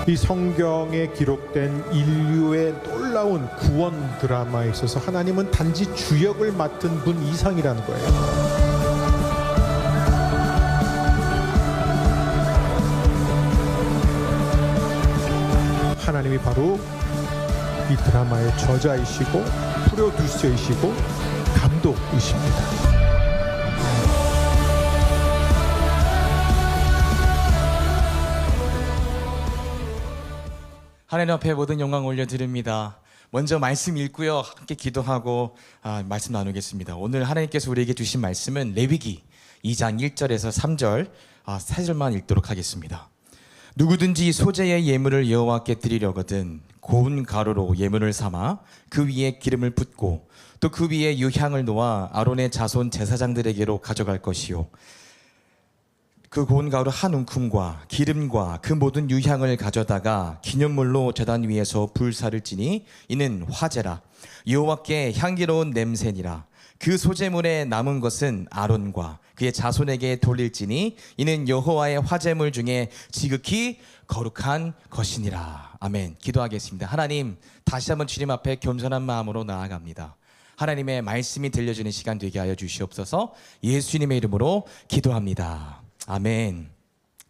이 성경에 기록된 인류의 놀라운 구원 드라마에 있어서 하나님은 단지 주역을 맡은 분 이상이라는 거예요. 하나님이 바로 이 드라마의 저자이시고 프로듀서이시고 감독이십니다. 하나님 앞에 모든 영광 올려드립니다. 먼저 말씀 읽고요, 함께 기도하고 말씀 나누겠습니다. 오늘 하나님께서 우리에게 주신 말씀은 레위기 2장 1절에서 3절 4절만 읽도록 하겠습니다. 누구든지 소재의 예물을 여호와께 드리려거든 고운 가루로 예물을 삼아 그 위에 기름을 붓고 또 그 위에 유향을 놓아 아론의 자손 제사장들에게로 가져갈 것이요, 그 고운 가루 한 움큼과 기름과 그 모든 유향을 가져다가 기념물로 제단 위에서 불사를 지니 이는 화제라. 여호와께 향기로운 냄새니라. 그 소제물에 남은 것은 아론과 그의 자손에게 돌릴지니 이는 여호와의 화제물 중에 지극히 거룩한 것이니라. 아멘. 기도하겠습니다. 하나님, 다시 한번 주님 앞에 겸손한 마음으로 나아갑니다. 하나님의 말씀이 들려주는 시간 되게 하여 주시옵소서. 예수님의 이름으로 기도합니다. 아멘.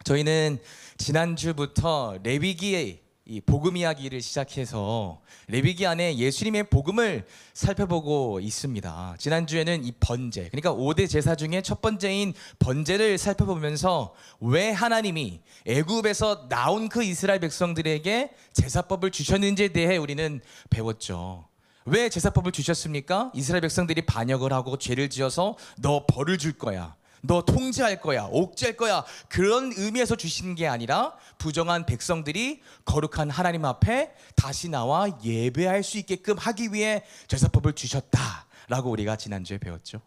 저희는 지난주부터 레위기의 이 복음 이야기를 시작해서 레위기 안에 예수님의 복음을 살펴보고 있습니다. 지난주에는 이 번제, 그러니까 5대 제사 중에 첫 번째인 번제를 살펴보면서 왜 하나님이 애굽에서 나온 그 이스라엘 백성들에게 제사법을 주셨는지에 대해 우리는 배웠죠. 왜 제사법을 주셨습니까? 이스라엘 백성들이 반역을 하고 죄를 지어서 너 벌을 줄 거야, 너 통제할 거야, 옥죄할 거야, 그런 의미에서 주신 게 아니라 부정한 백성들이 거룩한 하나님 앞에 다시 나와 예배할 수 있게끔 하기 위해 제사법을 주셨다라고 우리가 지난주에 배웠죠.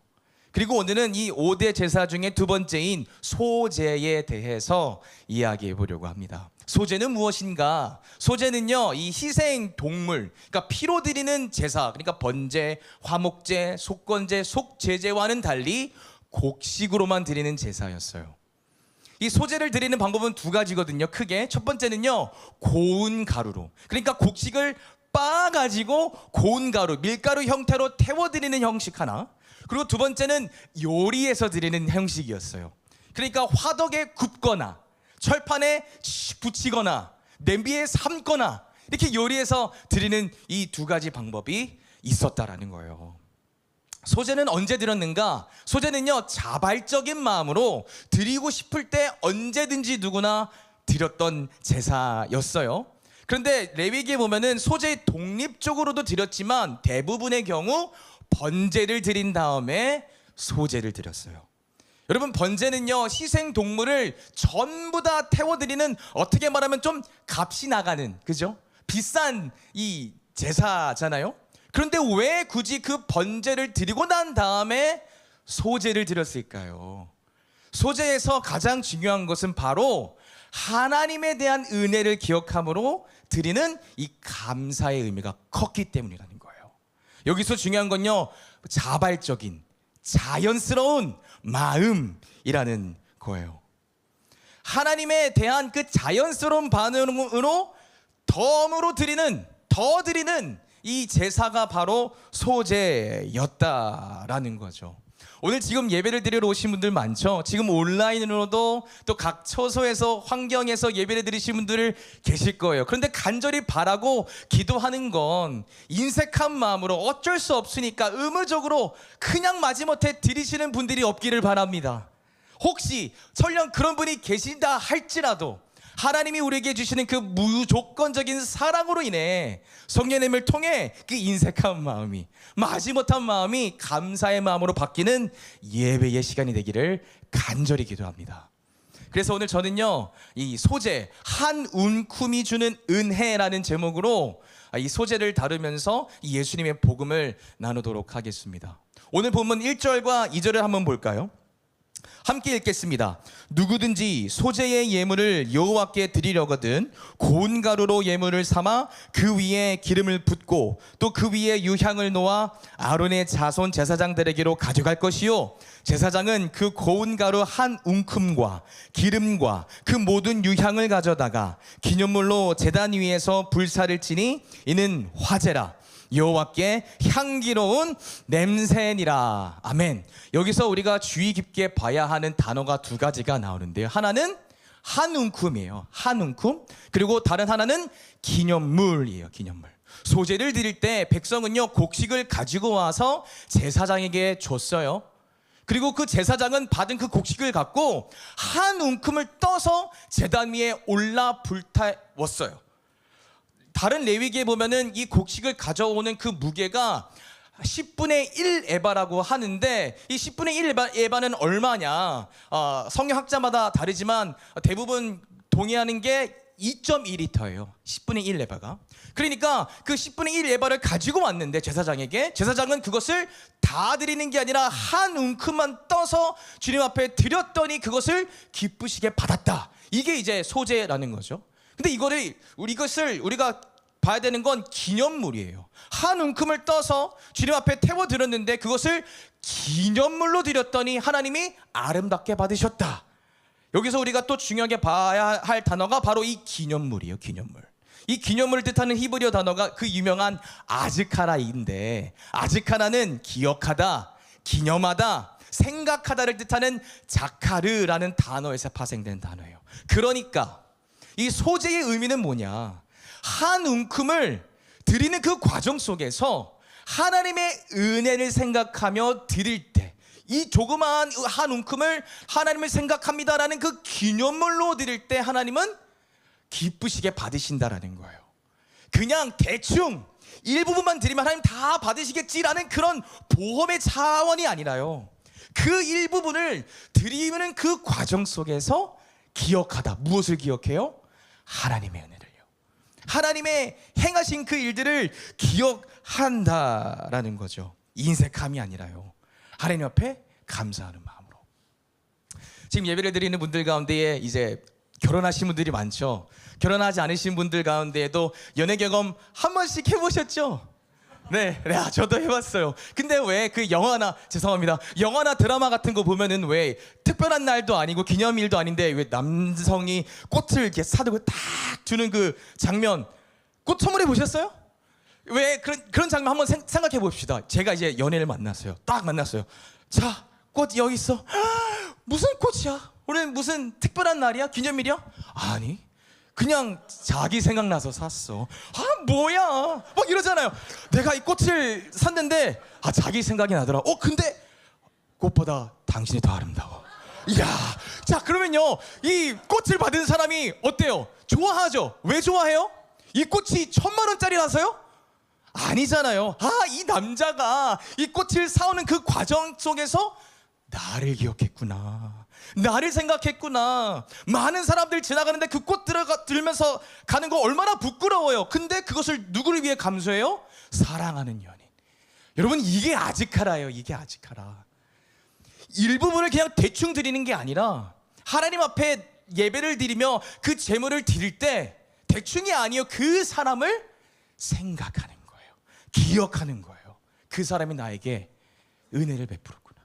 그리고 오늘은 이 5대 제사 중에 두 번째인 소제에 대해서 이야기해 보려고 합니다. 소제는 무엇인가? 소제는요, 이 희생 동물, 그러니까 피로 드리는 제사, 그러니까 번제, 화목제, 속건제, 속제제와는 달리 곡식으로만 드리는 제사였어요. 이 소제를 드리는 방법은 두 가지거든요. 크게 첫 번째는요, 고운 가루로, 그러니까 곡식을 빻아가지고 고운 가루, 밀가루 형태로 태워드리는 형식 하나, 그리고 두 번째는 요리해서 드리는 형식이었어요. 그러니까 화덕에 굽거나 철판에 붙이거나 냄비에 삶거나 이렇게 요리해서 드리는 이 두 가지 방법이 있었다라는 거예요. 소제는 언제 드렸는가? 소제는요, 자발적인 마음으로 드리고 싶을 때 언제든지 누구나 드렸던 제사였어요. 그런데 레위기에 보면은 소제 독립적으로도 드렸지만 대부분의 경우 번제를 드린 다음에 소제를 드렸어요. 여러분, 번제는요, 희생 동물을 전부 다 태워드리는, 어떻게 말하면 좀 값이 나가는, 그죠? 비싼 이 제사잖아요. 그런데 왜 굳이 그 번제를 드리고 난 다음에 소제를 드렸을까요? 소제에서 가장 중요한 것은 바로 하나님에 대한 은혜를 기억함으로 드리는 이 감사의 의미가 컸기 때문이라는 거예요. 여기서 중요한 건요, 자발적인, 자연스러운 마음이라는 거예요. 하나님에 대한 그 자연스러운 반응으로 더 드리는 이 제사가 바로 소제였다라는 거죠. 오늘 지금 예배를 드리러 오신 분들 많죠? 지금 온라인으로도 또 각 처소에서 환경에서 예배를 드리신 분들 계실 거예요. 그런데 간절히 바라고 기도하는 건 인색한 마음으로 어쩔 수 없으니까 의무적으로 그냥 마지못해 드리시는 분들이 없기를 바랍니다. 혹시 설령 그런 분이 계신다 할지라도 하나님이 우리에게 주시는 그 무조건적인 사랑으로 인해 성령님을 통해 그 인색한 마음이, 마지못한 마음이 감사의 마음으로 바뀌는 예배의 시간이 되기를 간절히 기도합니다. 그래서 오늘 저는요, 이 소제, 한 움큼이 주는 은혜라는 제목으로 이 소제를 다루면서 이 예수님의 복음을 나누도록 하겠습니다. 오늘 본문 1절과 2절을 한번 볼까요? 함께 읽겠습니다. 누구든지 소재의 예물을 여호와께 드리려거든 고운 가루로 예물을 삼아 그 위에 기름을 붓고 또 그 위에 유향을 놓아 아론의 자손 제사장들에게로 가져갈 것이요 제사장은 그 고운 가루 한 웅큼과 기름과 그 모든 유향을 가져다가 기념물로 제단 위에서 불사를 치니 이는 화제라 여호와께 향기로운 냄새니라. 아멘. 여기서 우리가 주의 깊게 봐야 하는 단어가 두 가지가 나오는데요. 하나는 한 웅큼이에요. 한 웅큼. 그리고 다른 하나는 기념물이에요. 기념물. 소제를 드릴 때 백성은요 곡식을 가지고 와서 제사장에게 줬어요. 그리고 그 제사장은 받은 그 곡식을 갖고 한 웅큼을 떠서 제단 위에 올라 불태웠어요. 다른 레위기에 보면은 이 곡식을 가져오는 그 무게가 10분의 1 에바라고 하는데 이 10분의 1 에바는 얼마냐? 성경학자마다 다르지만 대부분 동의하는 게 2.2리터예요. 10분의 1 에바가. 그러니까 그 10분의 1 에바를 가지고 왔는데 제사장은 그것을 다 드리는 게 아니라 한 웅큼만 떠서 주님 앞에 드렸더니 그것을 기쁘시게 받았다. 이게 이제 소제라는 거죠. 근데 이것을 우리가 봐야 되는 건 기념물이에요. 한 웅큼을 떠서 주님 앞에 태워 드렸는데 그것을 기념물로 드렸더니 하나님이 아름답게 받으셨다. 여기서 우리가 또 중요하게 봐야 할 단어가 바로 이 기념물이에요. 기념물. 이 기념물을 뜻하는 히브리어 단어가 그 유명한 아즈카라인데 아즈카라는 기억하다, 기념하다, 생각하다를 뜻하는 자카르라는 단어에서 파생된 단어예요. 그러니까 이 소제의 의미는 뭐냐? 한 웅큼을 드리는 그 과정 속에서 하나님의 은혜를 생각하며 드릴 때 이 조그마한 한 웅큼을 하나님을 생각합니다라는 그 기념물로 드릴 때 하나님은 기쁘시게 받으신다라는 거예요. 그냥 대충 일부분만 드리면 하나님 다 받으시겠지라는 그런 보험의 차원이 아니라요. 그 일부분을 드리는 그 과정 속에서 기억하다. 무엇을 기억해요? 하나님의 은혜를요. 하나님의 행하신 그 일들을 기억한다라는 거죠. 인색함이 아니라요. 하나님 앞에 감사하는 마음으로. 지금 예배를 드리는 분들 가운데에 이제 결혼하신 분들이 많죠. 결혼하지 않으신 분들 가운데에도 연애 경험 한 번씩 해보셨죠? 네, 저도 해봤어요. 근데 왜 그 영화나 영화나 드라마 같은 거 보면은 왜 특별한 날도 아니고 기념일도 아닌데 왜 남성이 꽃을 이렇게 사들고 딱 주는 그 장면, 꽃 선물해 보셨어요? 왜 그런 장면 한번 생각해 봅시다. 제가 이제 연애를 만났어요. 딱 만났어요. 자, 꽃 여기 있어. 무슨 꽃이야? 오늘 무슨 특별한 날이야? 기념일이야? 아니, 그냥 자기 생각나서 샀어. 뭐야? 막 이러잖아요. 내가 이 꽃을 샀는데 자기 생각이 나더라. 근데 꽃보다 당신이 더 아름다워. 이야, 자 그러면요 이 꽃을 받은 사람이 어때요? 좋아하죠? 왜 좋아해요? 이 꽃이 1,000,000원짜리라서요? 아니잖아요. 이 남자가 이 꽃을 사오는 그 과정 속에서 나를 기억했구나, 나를 생각했구나. 많은 사람들 지나가는데 그 꽃 들면서 가는 거 얼마나 부끄러워요. 근데 그것을 누구를 위해 감수해요? 사랑하는 연인. 여러분, 이게 아즈카라예요. 이게 아즈카라. 일부분을 그냥 대충 드리는 게 아니라 하나님 앞에 예배를 드리며 그 제물을 드릴 때 대충이 아니에요. 그 사람을 생각하는 거예요. 기억하는 거예요. 그 사람이 나에게 은혜를 베풀었구나.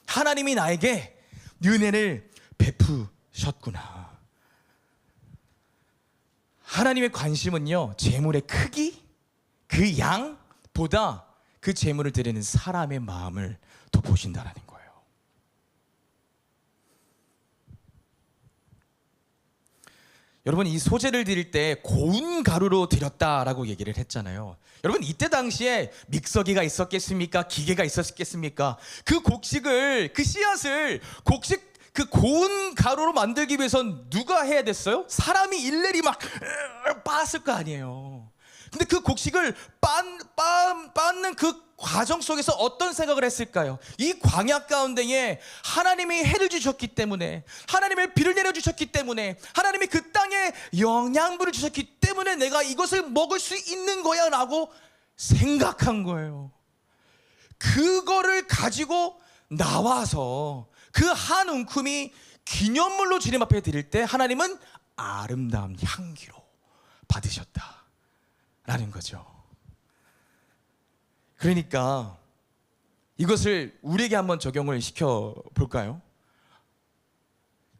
하나님이 나에게 은혜를 베푸셨구나. 하나님의 관심은요, 제물의 크기, 그 양보다 그 제물을 드리는 사람의 마음을 더 보신다라는 거예요. 여러분, 이 소제를 드릴 때 고운 가루로 드렸다라고 얘기를 했잖아요. 여러분, 이때 당시에 믹서기가 있었겠습니까? 기계가 있었겠습니까? 그 곡식을, 그 씨앗을 그 고운 가루로 만들기 위해선 누가 해야 됐어요? 사람이 일일이 막 빻았을 거 아니에요. 근데 그 곡식을 빻는 그 과정 속에서 어떤 생각을 했을까요? 이 광야 가운데에 하나님이 해를 주셨기 때문에, 하나님의 비를 내려주셨기 때문에, 하나님이 그 땅에 영양분을 주셨기 때문에 내가 이것을 먹을 수 있는 거야 라고 생각한 거예요. 그거를 가지고 나와서 그 한 움큼이 기념물로 주님 앞에 드릴 때 하나님은 아름다운 향기로 받으셨다라는 거죠. 그러니까 이것을 우리에게 한번 적용을 시켜 볼까요?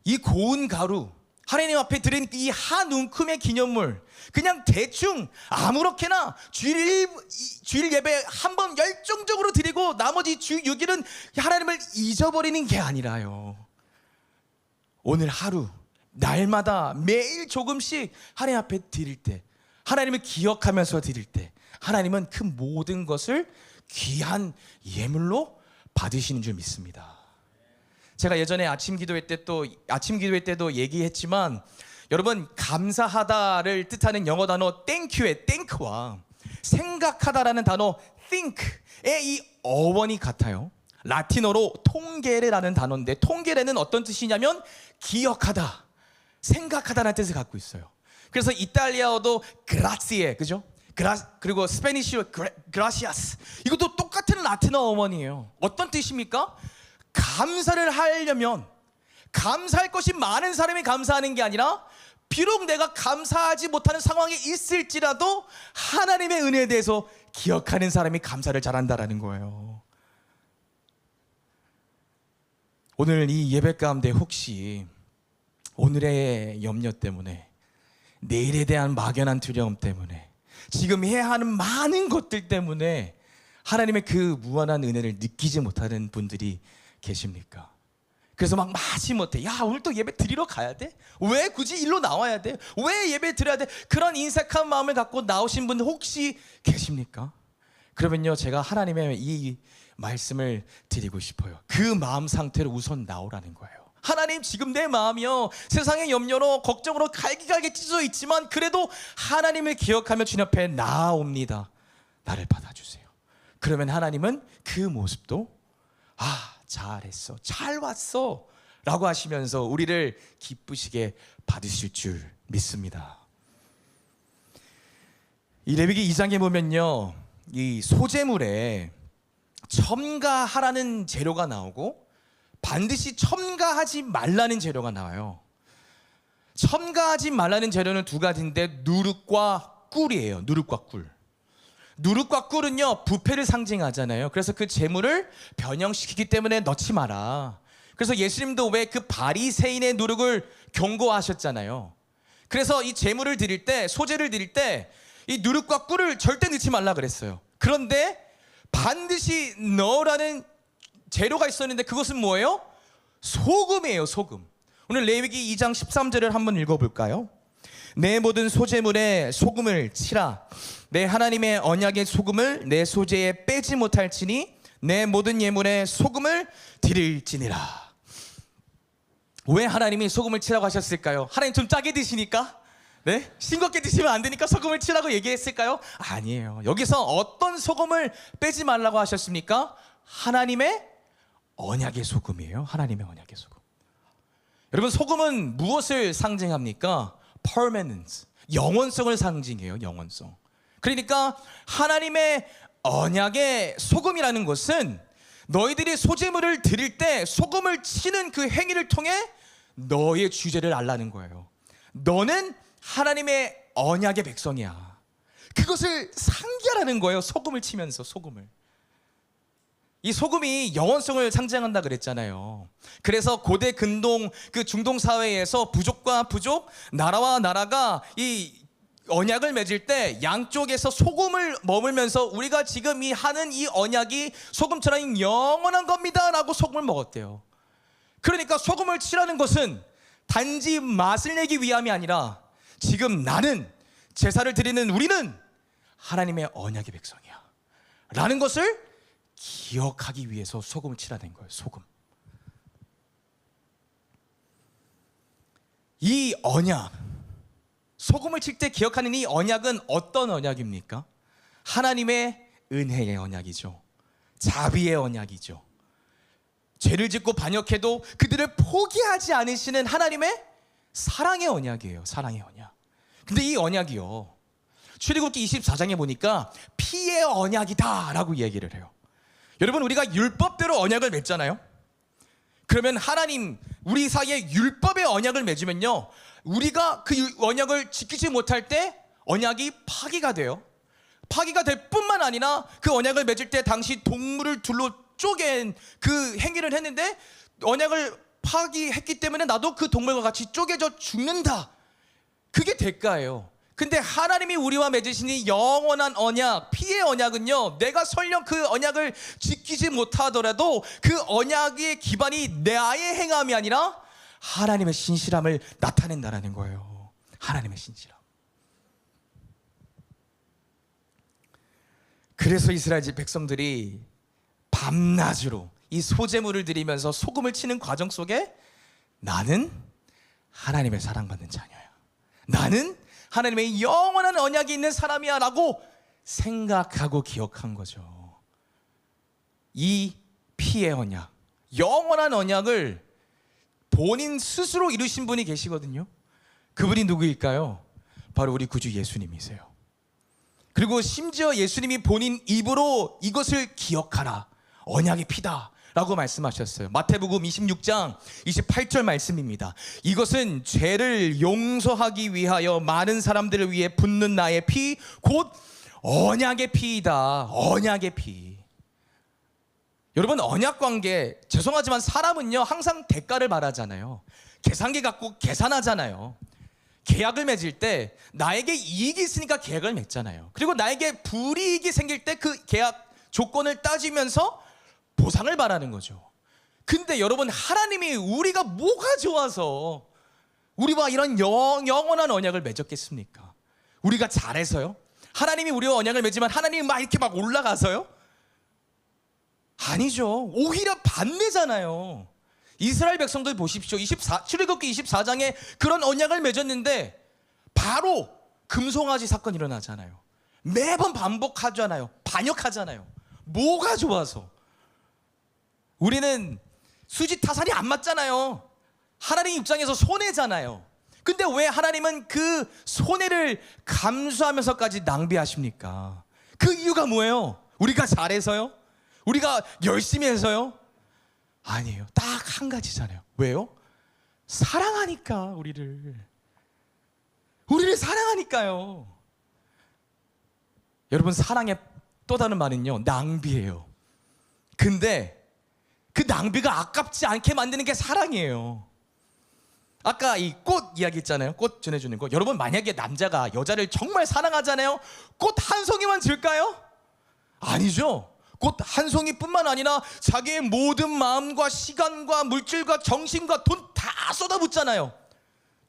이 고운 가루, 하나님 앞에 드린 이 한 움큼의 기념물, 그냥 대충 아무렇게나 주일 예배 한 번 열정적으로 드리고 나머지 주 6일은 하나님을 잊어버리는 게 아니라요. 오늘 하루, 날마다 매일 조금씩 하나님 앞에 드릴 때, 하나님을 기억하면서 드릴 때, 하나님은 그 모든 것을 귀한 예물로 받으시는 줄 믿습니다. 제가 예전에 아침 기도회 때도 얘기했지만, 여러분, 감사하다를 뜻하는 영어 단어 thank의 thank와 생각하다라는 단어 think의 이 어원이 같아요. 라틴어로 통게레라는 단어인데, 통게레는 어떤 뜻이냐면 기억하다, 생각하다라는 뜻을 갖고 있어요. 그래서 이탈리아어도 grazie, 그죠? 그리고 스페니쉬어 gracias, 이것도 똑같은 라틴어 어원이에요. 어떤 뜻입니까? 감사를 하려면, 감사할 것이 많은 사람이 감사하는 게 아니라, 비록 내가 감사하지 못하는 상황에 있을지라도 하나님의 은혜에 대해서 기억하는 사람이 감사를 잘한다라는 거예요. 오늘 이 예배 가운데 혹시 오늘의 염려 때문에, 내일에 대한 막연한 두려움 때문에, 지금 해야 하는 많은 것들 때문에 하나님의 그 무한한 은혜를 느끼지 못하는 분들이 계십니까? 그래서 막 마지못해, 야, 오늘 또 예배 드리러 가야 돼? 왜 굳이 일로 나와야 돼? 왜 예배 드려야 돼? 그런 인색한 마음을 갖고 나오신 분 혹시 계십니까? 그러면요, 제가 하나님의 이 말씀을 드리고 싶어요. 그 마음 상태로 우선 나오라는 거예요. 하나님, 지금 내 마음이요, 세상의 염려로 걱정으로 갈기갈기 찢어져 있지만 그래도 하나님을 기억하며 주님 앞에 나아옵니다. 나를 받아주세요. 그러면 하나님은 그 모습도 잘했어, 잘 왔어 라고 하시면서 우리를 기쁘시게 받으실 줄 믿습니다. 이 레위기 2장에 보면요, 이 소제물에 첨가하라는 재료가 나오고 반드시 첨가하지 말라는 재료가 나와요. 첨가하지 말라는 재료는 두 가지인데, 누룩과 꿀이에요. 누룩과 꿀. 누룩과 꿀은요, 부패를 상징하잖아요. 그래서 그 재물을 변형시키기 때문에 넣지 마라. 그래서 예수님도 왜 그 바리새인의 누룩을 경고하셨잖아요. 그래서 이 재물을 드릴 때, 소재를 드릴 때 이 누룩과 꿀을 절대 넣지 말라 그랬어요. 그런데 반드시 넣으라는 재료가 있었는데, 그것은 뭐예요? 소금이에요. 소금. 오늘 레위기 2장 13절을 한번 읽어볼까요? 내 모든 소재물에 소금을 치라. 내 하나님의 언약의 소금을 내 소재에 빼지 못할지니 내 모든 예물에 소금을 드릴지니라. 왜 하나님이 소금을 치라고 하셨을까요? 하나님 좀 짜게 드시니까? 네? 싱겁게 드시면 안 되니까 소금을 치라고 얘기했을까요? 아니에요. 여기서 어떤 소금을 빼지 말라고 하셨습니까? 하나님의 언약의 소금이에요. 하나님의 언약의 소금. 여러분, 소금은 무엇을 상징합니까? permanence, 영원성을 상징해요. 영원성. 그러니까 하나님의 언약의 소금이라는 것은 너희들이 소제물을 드릴 때 소금을 치는 그 행위를 통해 너의 주제를 알라는 거예요. 너는 하나님의 언약의 백성이야. 그것을 상기하라는 거예요. 소금을 치면서, 소금을. 이 소금이 영원성을 상징한다 그랬잖아요. 그래서 고대 근동, 그 중동 사회에서 부족과 부족, 나라와 나라가 이 언약을 맺을 때 양쪽에서 소금을 머물면서 우리가 지금 하는 이 언약이 소금처럼 영원한 겁니다 라고 소금을 먹었대요. 그러니까 소금을 치라는 것은 단지 맛을 내기 위함이 아니라, 지금 나는, 제사를 드리는 우리는 하나님의 언약의 백성이야 라는 것을 기억하기 위해서 소금을 치라는 거예요. 소금. 이 언약, 소금을 칠 때 기억하는 이 언약은 어떤 언약입니까? 하나님의 은혜의 언약이죠. 자비의 언약이죠. 죄를 짓고 반역해도 그들을 포기하지 않으시는 하나님의 사랑의 언약이에요. 사랑의 언약. 근데 이 언약이요, 출애굽기 24장에 보니까 피의 언약이다 라고 얘기를 해요. 여러분, 우리가 율법대로 언약을 맺잖아요. 그러면 하나님 우리 사이에 율법의 언약을 맺으면요, 우리가 그 언약을 지키지 못할 때 언약이 파기가 돼요. 파기가 될 뿐만 아니라 그 언약을 맺을 때 당시 동물을 둘로 쪼갠 그 행위를 했는데 언약을 파기했기 때문에 나도 그 동물과 같이 쪼개져 죽는다. 그게 대가예요. 근데 하나님이 우리와 맺으신 이 영원한 언약, 피의 언약은요, 내가 설령 그 언약을 지키지 못하더라도 그 언약의 기반이 나의 행함이 아니라 하나님의 신실함을 나타낸다라는 거예요. 하나님의 신실함. 그래서 이스라엘 백성들이 밤낮으로 이 소제물을 드리면서 소금을 치는 과정 속에 나는 하나님의 사랑받는 자녀야, 나는 하나님의 영원한 언약이 있는 사람이야 라고 생각하고 기억한 거죠. 이 피의 언약, 영원한 언약을 본인 스스로 이루신 분이 계시거든요. 그분이 누구일까요? 바로 우리 구주 예수님이세요. 그리고 심지어 예수님이 본인 입으로 이것을 기억하라, 언약의 피다 라고 말씀하셨어요. 마태복음 26장 28절 말씀입니다. 이것은 죄를 용서하기 위하여 많은 사람들을 위해 붓는 나의 피, 곧 언약의 피이다. 언약의 피. 여러분, 언약 관계, 죄송하지만 사람은요 항상 대가를 말하잖아요. 계산기 갖고 계산하잖아요. 계약을 맺을 때 나에게 이익이 있으니까 계약을 맺잖아요. 그리고 나에게 불이익이 생길 때 그 계약 조건을 따지면서 보상을 바라는 거죠. 근데 여러분, 하나님이 우리가 뭐가 좋아서 우리와 이런 영원한 언약을 맺었겠습니까? 우리가 잘해서요? 하나님이 우리와 언약을 맺으면 하나님이 막 이렇게 막 올라가서요? 아니죠. 오히려 반대잖아요. 이스라엘 백성들 보십시오. 출애굽기 24장에 그런 언약을 맺었는데 바로 금송아지 사건이 일어나잖아요. 매번 반복하잖아요. 반역하잖아요. 뭐가 좋아서? 우리는 수지타산이 안 맞잖아요. 하나님 입장에서 손해잖아요. 근데 왜 하나님은 그 손해를 감수하면서까지 낭비하십니까? 그 이유가 뭐예요? 우리가 잘해서요? 우리가 열심히 해서요? 아니에요. 딱 한 가지잖아요. 왜요? 사랑하니까. 우리를 사랑하니까요. 여러분, 사랑의 또 다른 말은요, 낭비예요. 근데 그 낭비가 아깝지 않게 만드는 게 사랑이에요. 아까 이 꽃 이야기 있잖아요. 꽃 전해주는 거. 여러분, 만약에 남자가 여자를 정말 사랑하잖아요. 꽃 한 송이만 줄까요? 아니죠. 꽃 한 송이뿐만 아니라 자기의 모든 마음과 시간과 물질과 정신과 돈 다 쏟아붓잖아요.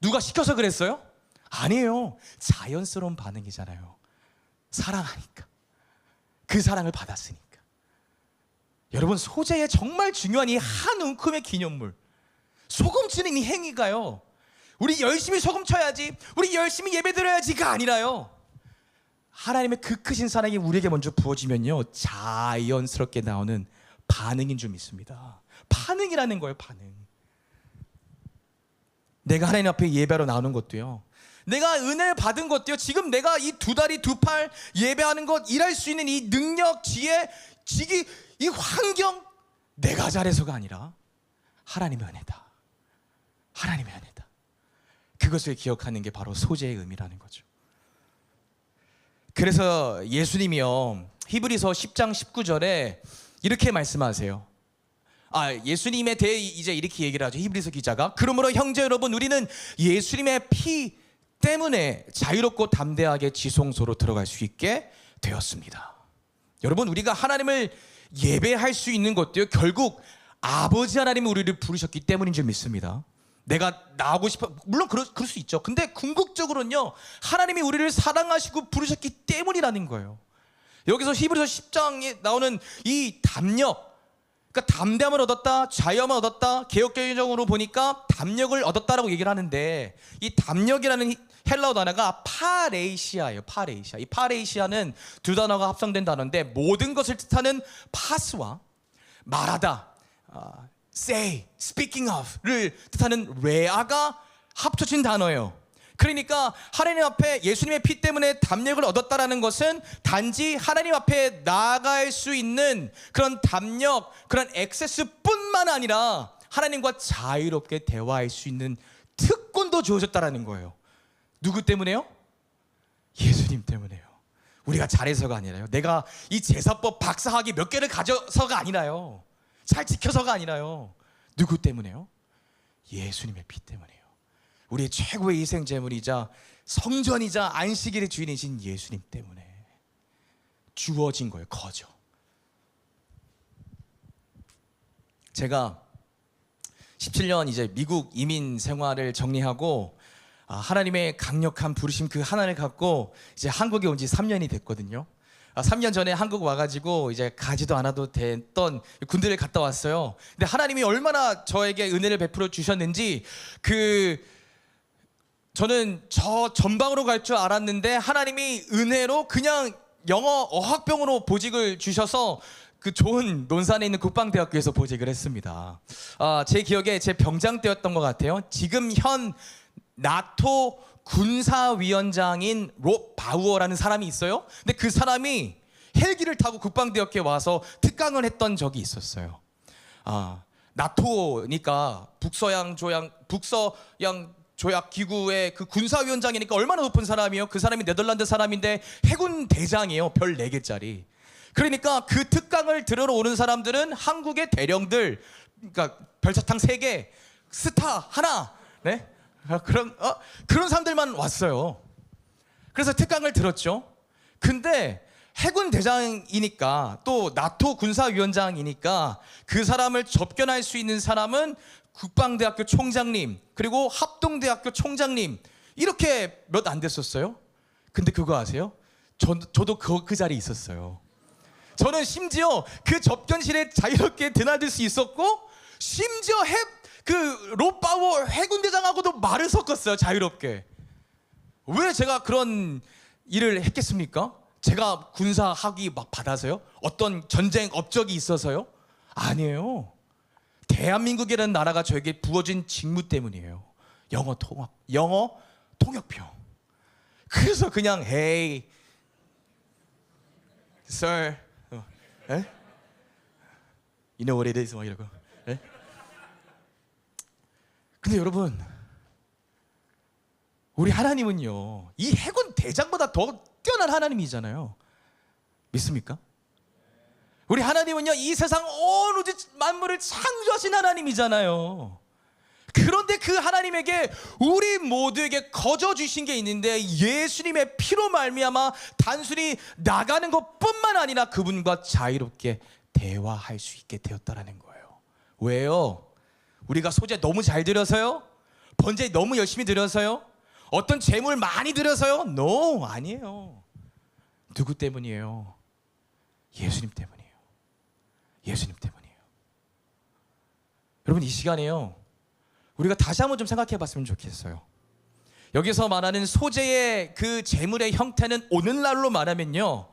누가 시켜서 그랬어요? 아니에요. 자연스러운 반응이잖아요. 사랑하니까. 그 사랑을 받았으니까. 여러분, 소재에 정말 중요한 이 한 움큼의 기념물, 소금 치는 이 행위가요, 우리 열심히 소금 쳐야지, 우리 열심히 예배드려야지가 아니라요, 하나님의 그 크신 사랑이 우리에게 먼저 부어지면요, 자연스럽게 나오는 반응인 줄 믿습니다. 반응이라는 거예요. 반응. 내가 하나님 앞에 예배하러 나오는 것도요, 내가 은혜를 받은 것도요, 지금 내가 이 두 다리 두 팔 예배하는 것, 일할 수 있는 이 능력, 지혜, 지기, 이 환경, 내가 잘해서가 아니라 하나님의 은혜다. 하나님의 은혜다. 그것을 기억하는 게 바로 소재의 의미라는 거죠. 그래서 예수님이요, 히브리서 10장 19절에 이렇게 말씀하세요. 예수님에 대해 이제 이렇게 얘기를 하죠. 히브리서 기자가, 그러므로 형제 여러분, 우리는 예수님의 피 때문에 자유롭고 담대하게 지성소로 들어갈 수 있게 되었습니다. 여러분, 우리가 하나님을 예배할 수 있는 것도요, 결국 아버지 하나님이 우리를 부르셨기 때문인 줄 믿습니다. 내가 나오고 싶어, 물론 그럴 수 있죠. 근데 궁극적으로는요, 하나님이 우리를 사랑하시고 부르셨기 때문이라는 거예요. 여기서 히브리서 10장에 나오는 이 담력, 그러니까 담대함을 얻었다, 자유함을 얻었다, 개혁적으로 보니까 담력을 얻었다라고 얘기를 하는데, 이 담력이라는 헬라어 단어가 파레이시아예요. 파레이시아. 이 파레이시아는 두 단어가 합성된 단어인데, 모든 것을 뜻하는 파스와 말하다, say, speaking of를 뜻하는 레아가 합쳐진 단어예요. 그러니까 하나님 앞에 예수님의 피 때문에 담력을 얻었다라는 것은 단지 하나님 앞에 나아갈 수 있는 그런 담력, 그런 액세스뿐만 아니라 하나님과 자유롭게 대화할 수 있는 특권도 주어졌다라는 거예요. 누구 때문에요? 예수님 때문에요. 우리가 잘해서가 아니라요. 내가 이 제사법 박사학위 몇 개를 가져서가 아니라요. 잘 지켜서가 아니라요. 누구 때문에요? 예수님의 피 때문에요. 우리의 최고의 희생제물이자 성전이자 안식일의 주인이신 예수님 때문에 주어진 거예요. 거저. 제가 17년 이제 미국 이민 생활을 정리하고 하나님의 강력한 부르심 그 하나를 갖고 이제 한국에 온 지 3년이 됐거든요. 3년 전에 한국 와가지고 이제 가지도 않아도 됐던 군대를 갔다 왔어요. 근데 하나님이 얼마나 저에게 은혜를 베풀어 주셨는지 저는 저 전방으로 갈 줄 알았는데 하나님이 은혜로 그냥 영어 어학병으로 보직을 주셔서 그 좋은 논산에 있는 국방대학교에서 보직을 했습니다. 제 기억에 제 병장 때였던 것 같아요. 지금 현 나토 군사위원장인 롭 바우어라는 사람이 있어요. 근데 그 사람이 헬기를 타고 국방대학교에 와서 특강을 했던 적이 있었어요. 나토니까 북서양 조약 기구의 그 군사위원장이니까 얼마나 높은 사람이에요. 그 사람이 네덜란드 사람인데 해군 대장이에요. 별 4개짜리. 그러니까 그 특강을 들으러 오는 사람들은 한국의 대령들, 그러니까 별사탕 3개, 스타 하나, 네? 그런 사람들만 왔어요. 그래서 특강을 들었죠. 근데 해군 대장이니까 또 나토 군사위원장이니까 그 사람을 접견할 수 있는 사람은 국방대학교 총장님 그리고 합동대학교 총장님 이렇게 몇 안 됐었어요. 근데 그거 아세요? 저도 그 자리에 있었어요. 저는 심지어 그 접견실에 자유롭게 드나들 수 있었고 심지어 롭바워 해군대장하고도 말을 섞었어요. 자유롭게. 왜 제가 그런 일을 했겠습니까? 제가 군사 학위 막 받아서요? 어떤 전쟁 업적이 있어서요? 아니에요. 대한민국이라는 나라가 저에게 부어진 직무 때문이에요. 영어 통역병. 그래서 그냥 Hey, sir, you know what it is? 막 이러고. 근데 여러분, 우리 하나님은요, 이 해군 대장보다 더 뛰어난 하나님이잖아요. 믿습니까? 우리 하나님은요, 이 세상 온 우주 만물을 창조하신 하나님이잖아요. 그런데 그 하나님에게 우리 모두에게 거저 주신 게 있는데 예수님의 피로 말미암아 단순히 나가는 것뿐만 아니라 그분과 자유롭게 대화할 수 있게 되었다라는 거예요. 왜요? 우리가 소재 너무 잘 드려서요? 번제 너무 열심히 드려서요? 어떤 재물 많이 드려서요? No, 아니에요. 누구 때문이에요? 예수님 때문이에요. 예수님 때문이에요. 여러분 이 시간에요, 우리가 다시 한번 좀 생각해 봤으면 좋겠어요. 여기서 말하는 소재의 그 재물의 형태는 오늘날로 말하면요,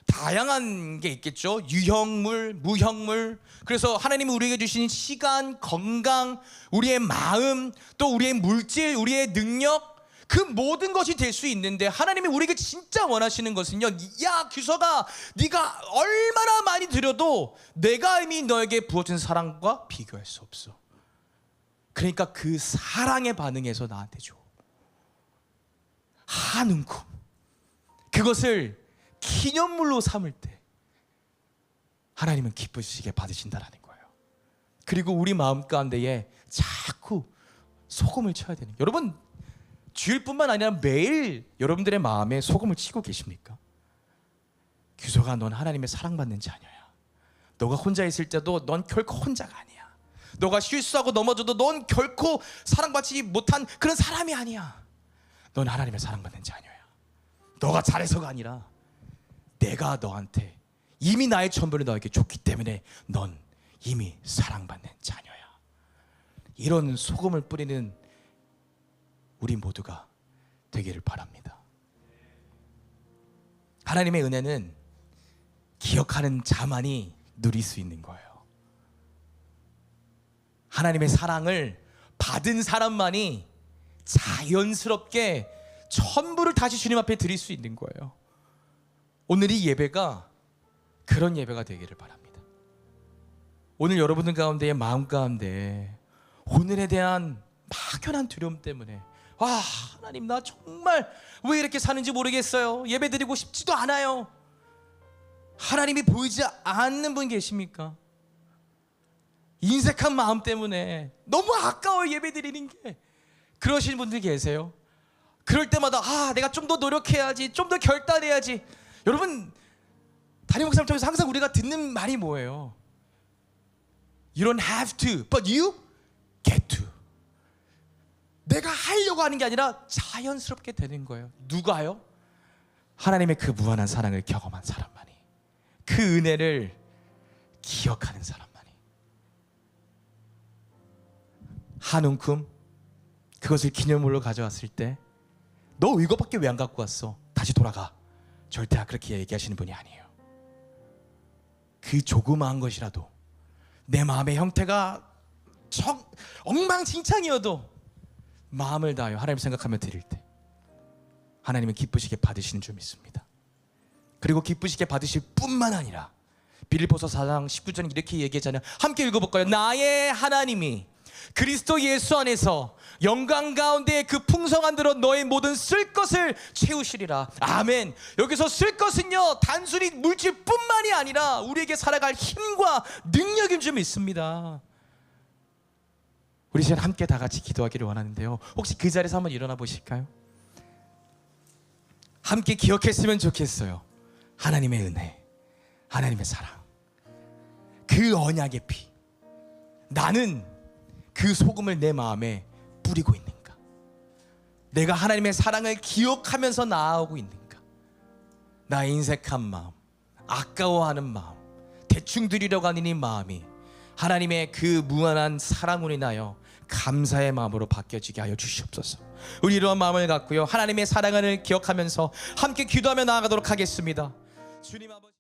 다양한 게 있겠죠. 유형물, 무형물. 그래서 하나님이 우리에게 주신 시간, 건강, 우리의 마음, 또 우리의 물질, 우리의 능력, 그 모든 것이 될 수 있는데 하나님이 우리에게 진짜 원하시는 것은요, 야 규서가 네가 얼마나 많이 드려도 내가 이미 너에게 부어준 사랑과 비교할 수 없어. 그러니까 그 사랑에 반응해서 나한테 줘. 한 움큼. 그것을 기념물로 삼을 때 하나님은 기쁘시게 받으신다라는 거예요. 그리고 우리 마음 가운데에 자꾸 소금을 쳐야 되는, 여러분 주일뿐만 아니라 매일 여러분들의 마음에 소금을 치고 계십니까? 규서가 넌 하나님의 사랑받는 자녀야. 너가 혼자 있을 때도 넌 결코 혼자가 아니야. 너가 실수하고 넘어져도 넌 결코 사랑받지 못한 그런 사람이 아니야. 넌 하나님의 사랑받는 자녀야. 너가 잘해서가 아니라 내가 너한테 이미 나의 전부를 너에게 줬기 때문에 넌 이미 사랑받는 자녀야. 이런 소금을 뿌리는 우리 모두가 되기를 바랍니다. 하나님의 은혜는 기억하는 자만이 누릴 수 있는 거예요. 하나님의 사랑을 받은 사람만이 자연스럽게 전부를 다시 주님 앞에 드릴 수 있는 거예요. 오늘 이 예배가 그런 예배가 되기를 바랍니다. 오늘 여러분들 가운데의 마음 가운데 오늘에 대한 막연한 두려움 때문에 하나님 나 정말 왜 이렇게 사는지 모르겠어요. 예배드리고 싶지도 않아요. 하나님이 보이지 않는 분 계십니까? 인색한 마음 때문에 너무 아까워요, 예배드리는 게. 그러신 분들 계세요. 그럴 때마다 내가 좀 더 노력해야지, 좀 더 결단해야지. 여러분, 담임 목사님 통해서 항상 우리가 듣는 말이 뭐예요? You don't have to, but you get to. 내가 하려고 하는 게 아니라 자연스럽게 되는 거예요. 누가요? 하나님의 그 무한한 사랑을 경험한 사람만이, 그 은혜를 기억하는 사람만이. 한 움큼 그것을 기념물로 가져왔을 때 너 이거밖에 왜 안 갖고 왔어? 다시 돌아가. 절대 그렇게 얘기하시는 분이 아니에요. 그 조그마한 것이라도 내 마음의 형태가 엉망진창이어도 마음을 다하여 하나님 생각하며 드릴 때 하나님은 기쁘시게 받으시는 줄 믿습니다. 그리고 기쁘시게 받으실 뿐만 아니라 빌립보서 4장 19절에 이렇게 얘기하잖아요. 함께 읽어볼까요? 나의 하나님이 그리스도 예수 안에서 영광 가운데 그 풍성한 대로 너의 모든 쓸 것을 채우시리라. 아멘. 여기서 쓸 것은요, 단순히 물질뿐만이 아니라 우리에게 살아갈 힘과 능력인 줄 믿습니다. 우리 이제 함께 다 같이 기도하기를 원하는데요, 혹시 그 자리에서 한번 일어나 보실까요? 함께 기억했으면 좋겠어요. 하나님의 은혜, 하나님의 사랑, 그 언약의 피. 나는 그 소금을 내 마음에 뿌리고 있는가? 내가 하나님의 사랑을 기억하면서 나아오고 있는가? 나의 인색한 마음, 아까워하는 마음, 대충 드리려고 하는 이 마음이 하나님의 그 무한한 사랑으로 인하여 감사의 마음으로 바뀌어지게 하여 주시옵소서. 우리 이러한 마음을 갖고요, 하나님의 사랑을 기억하면서 함께 기도하며 나아가도록 하겠습니다. 주님 아버지.